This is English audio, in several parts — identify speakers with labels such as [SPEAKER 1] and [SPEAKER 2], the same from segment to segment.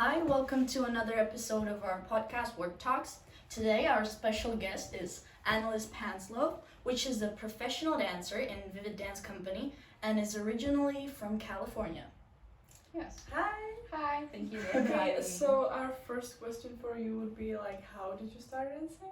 [SPEAKER 1] Hi, welcome to another episode of our podcast, WorkTalks. Today, our special guest is Analise Pantzloff, which is a professional dancer in Vivid Dance Company and is originally from California.
[SPEAKER 2] Yes.
[SPEAKER 3] Hi,
[SPEAKER 2] Thank you.
[SPEAKER 3] Okay, so our first question for you would be how did you start dancing?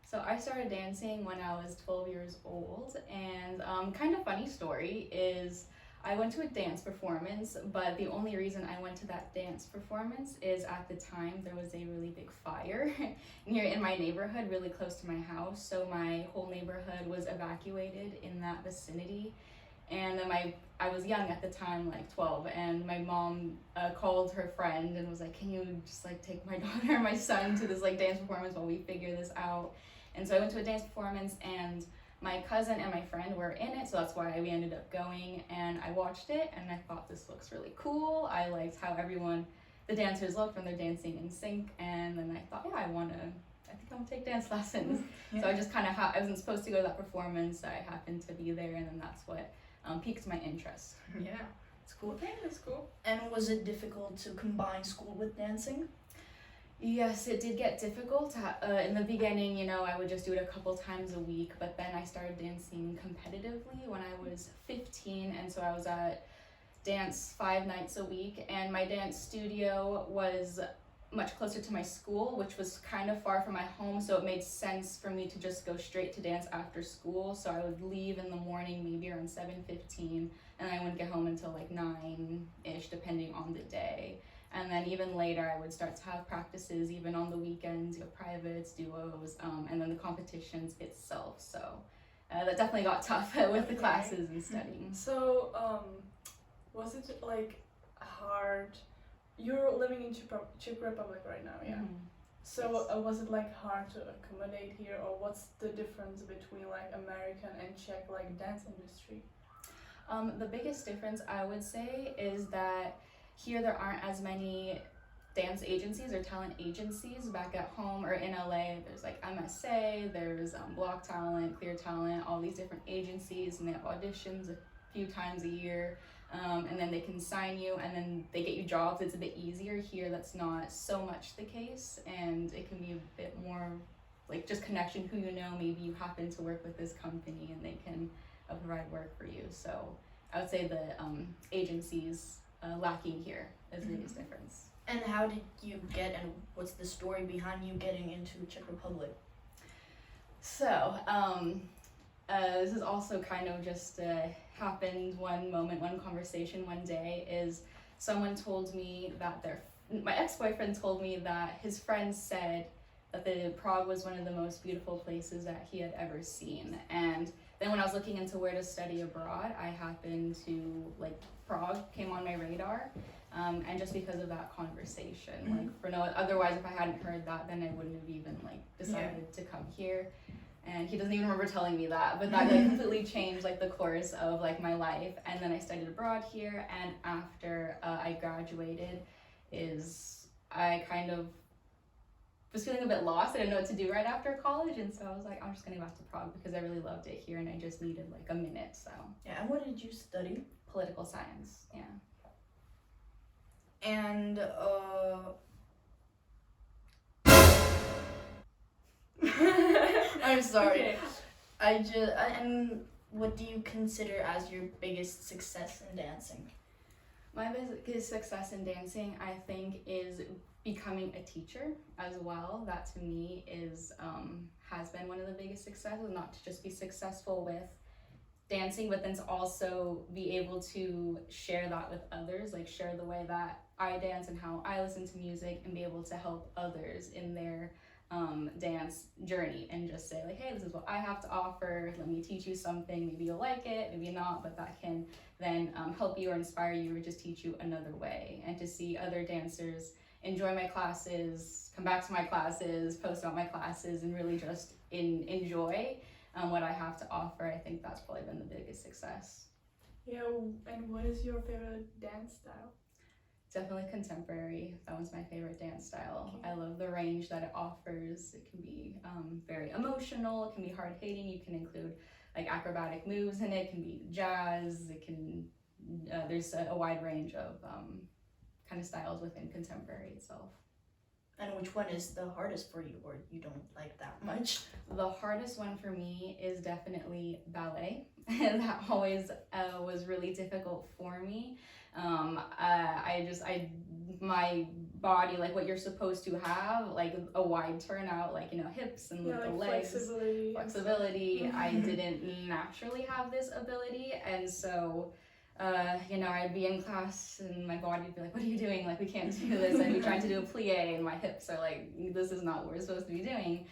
[SPEAKER 2] So I started dancing when I was 12 years old, and kind of funny story is I went to a dance performance, but the only reason I went to that dance performance is at the time there was a really big fire here in my neighborhood, really close to my house. So my whole neighborhood was evacuated in that vicinity. And then I was young at the time, 12, and my mom called her friend and was like, can you just take my daughter and my son to this dance performance while we figure this out? And so I went to a dance performance, and my cousin and my friend were in it, so that's why we ended up going, and I watched it, and I thought this looks really cool. I liked how the dancers looked when they're dancing in sync, and then I thought, I think I want to take dance lessons. So I just I wasn't supposed to go to that performance, I happened to be there, and then that's what piqued my interest.
[SPEAKER 1] Yeah, it's cool.
[SPEAKER 3] Okay, that's cool.
[SPEAKER 1] And was it difficult to combine school with dancing?
[SPEAKER 2] Yes, it did get difficult. In the beginning, I would just do it a couple times a week, but then I started dancing competitively when I was 15, and so I was at dance 5 nights a week, and my dance studio was much closer to my school, which was kind of far from my home, so it made sense for me to just go straight to dance after school. So I would leave in the morning, maybe around 7:15, and I wouldn't get home until 9-ish, depending on the day. And then even later, I would start to have practices, even on the weekends, privates, duos, and then the competitions itself. So that definitely got tough with the classes and studying.
[SPEAKER 3] So, was it hard? You're living in Czech Republic right now, yeah?
[SPEAKER 2] Mm-hmm.
[SPEAKER 3] So was it hard to accommodate here, or what's the difference between American and Czech dance industry?
[SPEAKER 2] The biggest difference, I would say, is that here there aren't as many dance agencies or talent agencies. Back at home or in LA, there's MSA, there's Block Talent, Clear Talent, all these different agencies, and they have auditions a few times a year, and then they can sign you and then they get you jobs. It's a bit easier here. That's not so much the case, and it can be a bit more just connection, who maybe you happen to work with this company and they can provide work for you. So I would say the agencies lacking here is the biggest difference.
[SPEAKER 1] And how did you get, and what's the story behind you getting into Czech Republic?
[SPEAKER 2] So, this is also kind of just happened one moment, one conversation one day, is someone told me that my ex-boyfriend told me that his friend said that Prague was one of the most beautiful places that he had ever seen. And then when I was looking into where to study abroad, I happened to, Prague came on my radar, and just because of that conversation, otherwise if I hadn't heard that, then I wouldn't have even decided to come here. And he doesn't even remember telling me that, but that completely changed the course of my life. And then I studied abroad here, and after I graduated, I kind of was feeling a bit lost. I didn't know what to do right after college, and so I was I'm just gonna go back to Prague because I really loved it here and I just needed a minute. So
[SPEAKER 1] yeah. And what did you study?
[SPEAKER 2] Political science. Yeah.
[SPEAKER 1] And I'm sorry.
[SPEAKER 3] Okay.
[SPEAKER 1] And what do you consider as your biggest success in dancing?
[SPEAKER 2] My biggest success in dancing, I think, is becoming a teacher as well. That to me has been one of the biggest successes, not to just be successful with dancing, but then to also be able to share that with others, share the way that I dance and how I listen to music, and be able to help others in their dance journey, and just say hey, this is what I have to offer, let me teach you something, maybe you'll like it, maybe not, but that can then help you or inspire you or just teach you another way. And to see other dancers enjoy my classes, come back to my classes, post about my classes, and really just enjoy what I have to offer, I think that's probably been the biggest success.
[SPEAKER 3] Yeah, and what is your favorite dance style?
[SPEAKER 2] Definitely contemporary. That one's my favorite dance style. Okay. I love the range that it offers. It can be very emotional, it can be hard-hitting, you can include acrobatic moves in it, can be jazz, it can, there's a wide range of kind of styles within contemporary itself.
[SPEAKER 1] And which one is the hardest for you, or you don't like that much?
[SPEAKER 2] The hardest one for me is definitely ballet. That always was really difficult for me. My body, like what you're supposed to have, like a wide turnout, like, you know, hips and the legs, flexibility. I didn't naturally have this ability, and so you know, I'd be in class and my body would be like, what are you doing? Like, we can't do this. I'd be trying to do a plie and my hips are like, this is not what we're supposed to be doing.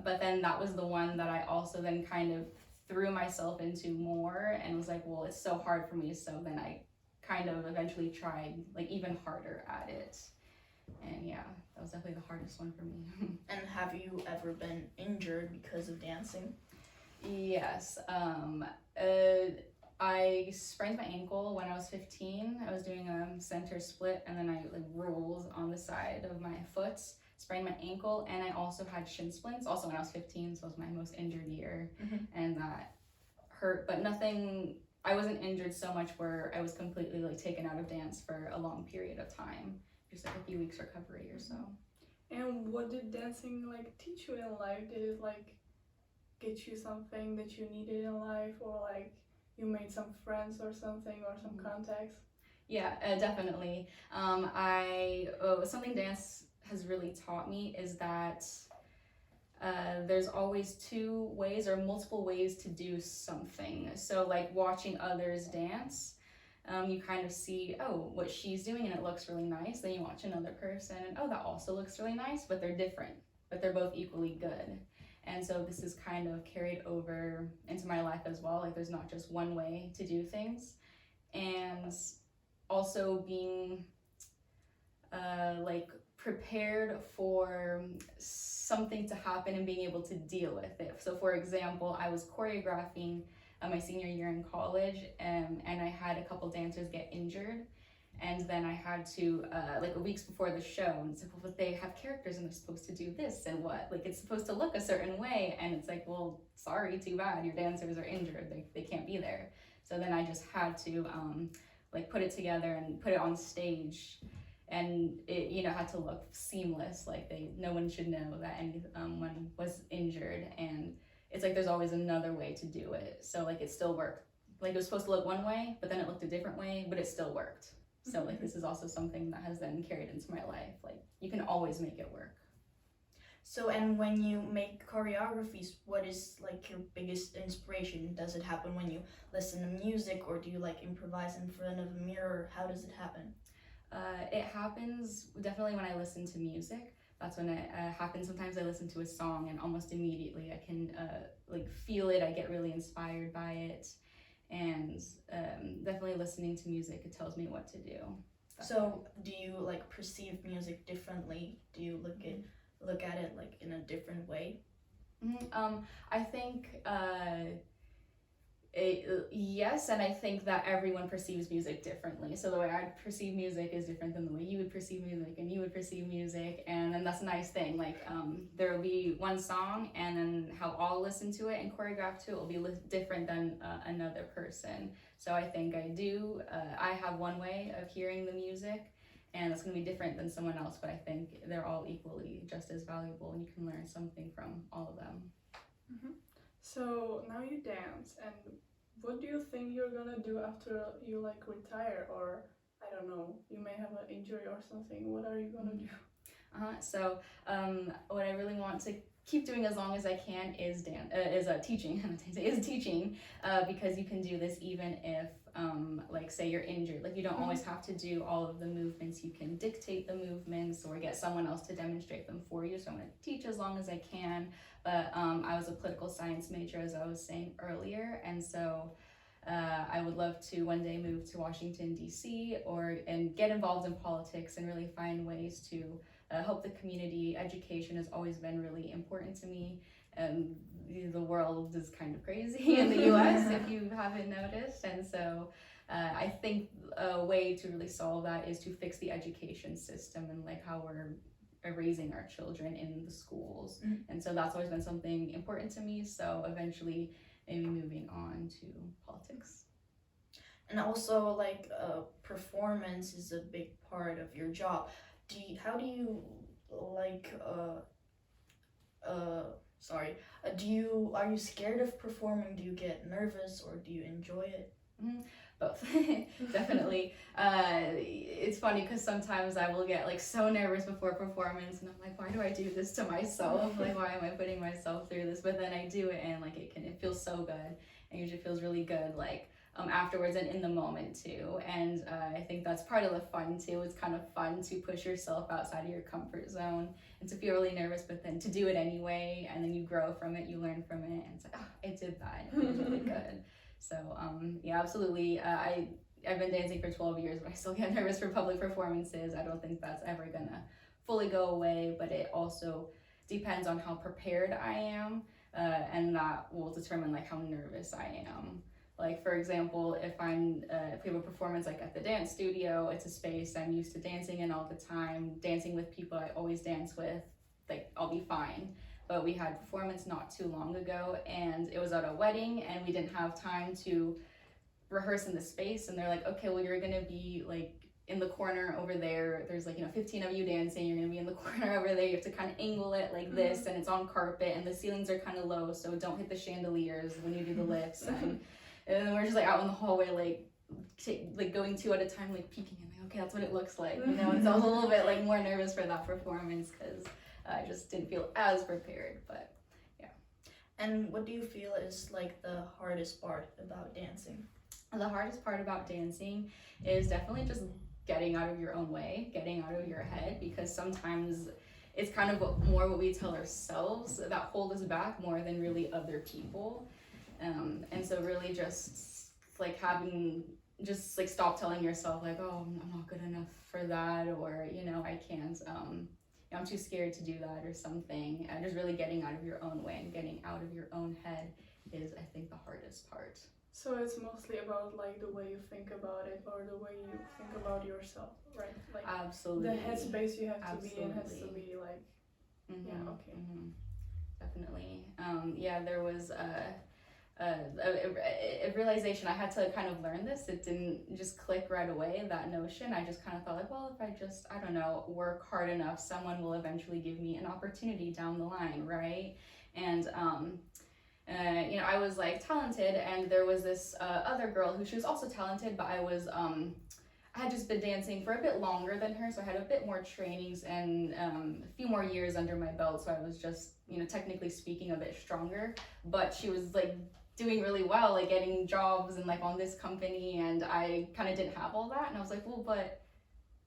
[SPEAKER 2] But then that was the one that I also then kind of threw myself into more and was like, well, it's so hard for me. So then I kind of eventually tried like even harder at it. And yeah, that was definitely the hardest one for me.
[SPEAKER 1] And have you ever been injured because of dancing?
[SPEAKER 2] Yes. I sprained my ankle when I was 15. I was doing a center split and then I like rolled on the side of my foot, sprained my ankle, and I also had shin splints also when I was 15, so it was my most injured year. And that hurt, but nothing, I wasn't injured so much where I was completely like taken out of dance for a long period of time, just like a few weeks recovery or so.
[SPEAKER 3] And what did dancing like teach you in life? Did it like get you something that you needed in life, or like you made some friends or something, or some contacts?
[SPEAKER 2] Yeah, definitely. Something dance has really taught me is that there's always two ways or multiple ways to do something. So like watching others dance, you kind of see, oh, what she's doing and it looks really nice. Then you watch another person and oh, that also looks really nice, but they're different, but they're both equally good. And so this is kind of carried over into my life as well. Like there's not just one way to do things. And also being like prepared for something to happen and being able to deal with it. So for example, I was choreographing my senior year in college, and I had a couple dancers get injured. And then I had to, like weeks before the show, and it's like, well, but they have characters and they're supposed to do this and what? Like it's supposed to look a certain way. And it's like, well, sorry, too bad, your dancers are injured. They can't be there. So then I just had to like put it together and put it on stage. And it, you know, had to look seamless. Like no one should know that anyone was injured. And it's like, there's always another way to do it. So like it still worked. Like it was supposed to look one way, but then it looked a different way, but it still worked. So like this is also something that has then carried into my life. Like you can always make it work.
[SPEAKER 1] So, and when you make choreographies, what is like your biggest inspiration? Does it happen when you listen to music, or do you like improvise in front of a mirror? How does it happen?
[SPEAKER 2] It happens definitely when I listen to music. That's when it happens. Sometimes I listen to a song and almost immediately I can like feel it. I get really inspired by it. And definitely listening to music, it tells me what to do.
[SPEAKER 1] So do you like perceive music differently? Do you look at it like in a different way?
[SPEAKER 2] I think yes, and I think that everyone perceives music differently. So the way I perceive music is different than the way you would perceive music and you would perceive music, and then that's a nice thing. Like there will be one song, and then how I'll listen to it and choreograph to it will be different than another person. So I think I have one way of hearing the music, and it's going to be different than someone else, but I think they're all equally just as valuable, and you can learn something from all of them.
[SPEAKER 3] So now you dance, and what do you think you're gonna do after you like retire, or I don't know, you may have an injury or something? What are you gonna do?
[SPEAKER 2] So what I really want to keep doing as long as I can is teaching. Because you can do this even if like say you're injured. Like you don't always have to do all of the movements. You can dictate the movements or get someone else to demonstrate them for you. So I'm going to teach as long as I can. But I was a political science major, as I was saying earlier, and so I would love to one day move to Washington D.C. and get involved in politics and really find ways to help the community. Education has always been really important to me. The world is kind of crazy in the U.S. if you haven't noticed, and so I think a way to really solve that is to fix the education system and like how we're raising our children in the schools. And so that's always been something important to me. So eventually maybe moving on to politics.
[SPEAKER 1] And also, like, performance is a big part of your job. How do you, like, are you scared of performing? Do you get nervous or do you enjoy it?
[SPEAKER 2] Both. Definitely. It's funny because sometimes I will get like so nervous before performance and I'm like, why do I do this to myself? Like, why am I putting myself through this? But then I do it and like it feels so good. It usually feels really good like afterwards and in the moment too. And I think that's part of the fun too. It's kind of fun to push yourself outside of your comfort zone and to feel really nervous, but then to do it anyway, and then you grow from it, you learn from it, and it's like, oh, I did that, and it feels really good. So yeah, absolutely. I've been dancing for 12 years, but I still get nervous for public performances. I don't think that's ever gonna fully go away, but it also depends on how prepared I am, and that will determine like how nervous I am. Like for example, if we have a performance like at the dance studio, it's a space I'm used to dancing in all the time, dancing with people I always dance with, like I'll be fine. But we had a performance not too long ago and it was at a wedding and we didn't have time to rehearse in the space, and they're like, okay, well you're gonna be like in the corner over there, there's like 15 of you dancing, you're gonna be in the corner over there, you have to kind of angle it like this, and it's on carpet and the ceilings are kind of low, so don't hit the chandeliers when you do the lifts. And then we're just like out in the hallway like going two at a time, like peeking and like, okay, that's what it looks like, you know. And so I was a little bit like more nervous for that performance because I just didn't feel as prepared, but yeah.
[SPEAKER 1] And what do you feel is like the hardest part about dancing?
[SPEAKER 2] The hardest part about dancing is definitely just getting out of your own way, getting out of your head, because sometimes it's kind of more what we tell ourselves that hold us back more than really other people. And so really just like stop telling yourself like, oh, I'm not good enough for that, or, you know, I can't, I'm too scared to do that or something. And just really getting out of your own way and getting out of your own head is, I think, the hardest part.
[SPEAKER 3] So it's mostly about like the way you think about it or the way you think about yourself, right? Like
[SPEAKER 2] absolutely.
[SPEAKER 3] The headspace you have to
[SPEAKER 2] absolutely.
[SPEAKER 3] be in has to be like,
[SPEAKER 2] mm-hmm.
[SPEAKER 3] yeah, okay.
[SPEAKER 2] Mm-hmm. Definitely. Yeah, there was a realization. I had to kind of learn this. It didn't just click right away, that notion. I just kind of thought like, well, if I just, I don't know, work hard enough, someone will eventually give me an opportunity down the line, right? And you know, I was like talented, and there was this other girl who she was also talented, but I had just been dancing for a bit longer than her, so I had a bit more trainings and a few more years under my belt, so I was just, you know, technically speaking, a bit stronger. But she was like doing really well, like getting jobs and like on this company, and I kind of didn't have all that, and I was like, well, but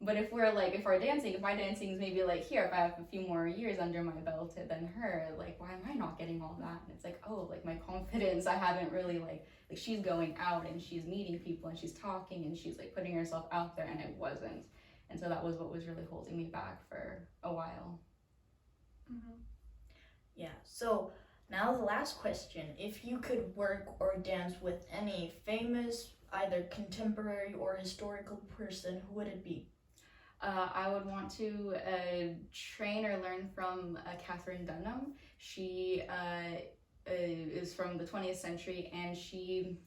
[SPEAKER 2] if my dancing is maybe like here, if I have a few more years under my belt than her, like why am I not getting all that? And it's like, oh, like my confidence, I haven't really like she's going out and she's meeting people and she's talking and she's like putting herself out there, and I wasn't. And so that was what was really holding me back for a while.
[SPEAKER 3] Mm-hmm.
[SPEAKER 1] Yeah, so now the last question. If you could work or dance with any famous, either contemporary or historical person, who would it be?
[SPEAKER 2] I would want to train or learn from Catherine Dunham. She is from the 20th century, and she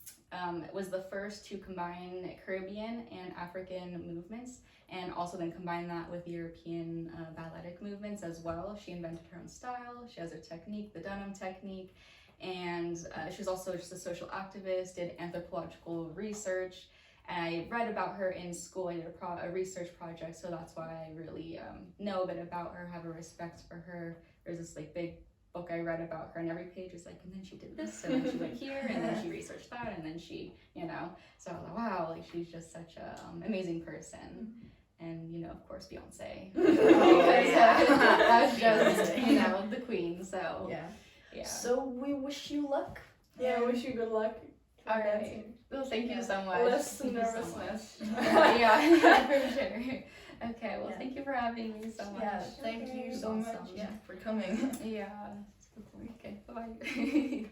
[SPEAKER 2] was the first to combine Caribbean and African movements, and also then combine that with European balletic movements as well. She invented her own style. She has her technique, the Dunham technique, and she's also just a social activist, did anthropological research. And I read about her in school. I did a research project, so that's why I really know a bit about her, have a respect for her. There's this like big book I read about her, and every page was like, and then she did this, and then she went here, and then she researched that, and then she, you know. So I was like, wow, like she's just such a amazing person. And, you know, of course, Beyonce. That's just, you know, the queen. So yeah.
[SPEAKER 1] So we wish you luck.
[SPEAKER 3] Yeah, I wish you good luck.
[SPEAKER 2] All right. Well, thank you so much.
[SPEAKER 3] Less nervousness.
[SPEAKER 2] Yeah, for sure. Okay, well, thank you for having me so much.
[SPEAKER 1] Yeah, thank you so much for coming.
[SPEAKER 2] Yeah. Okay, bye-bye.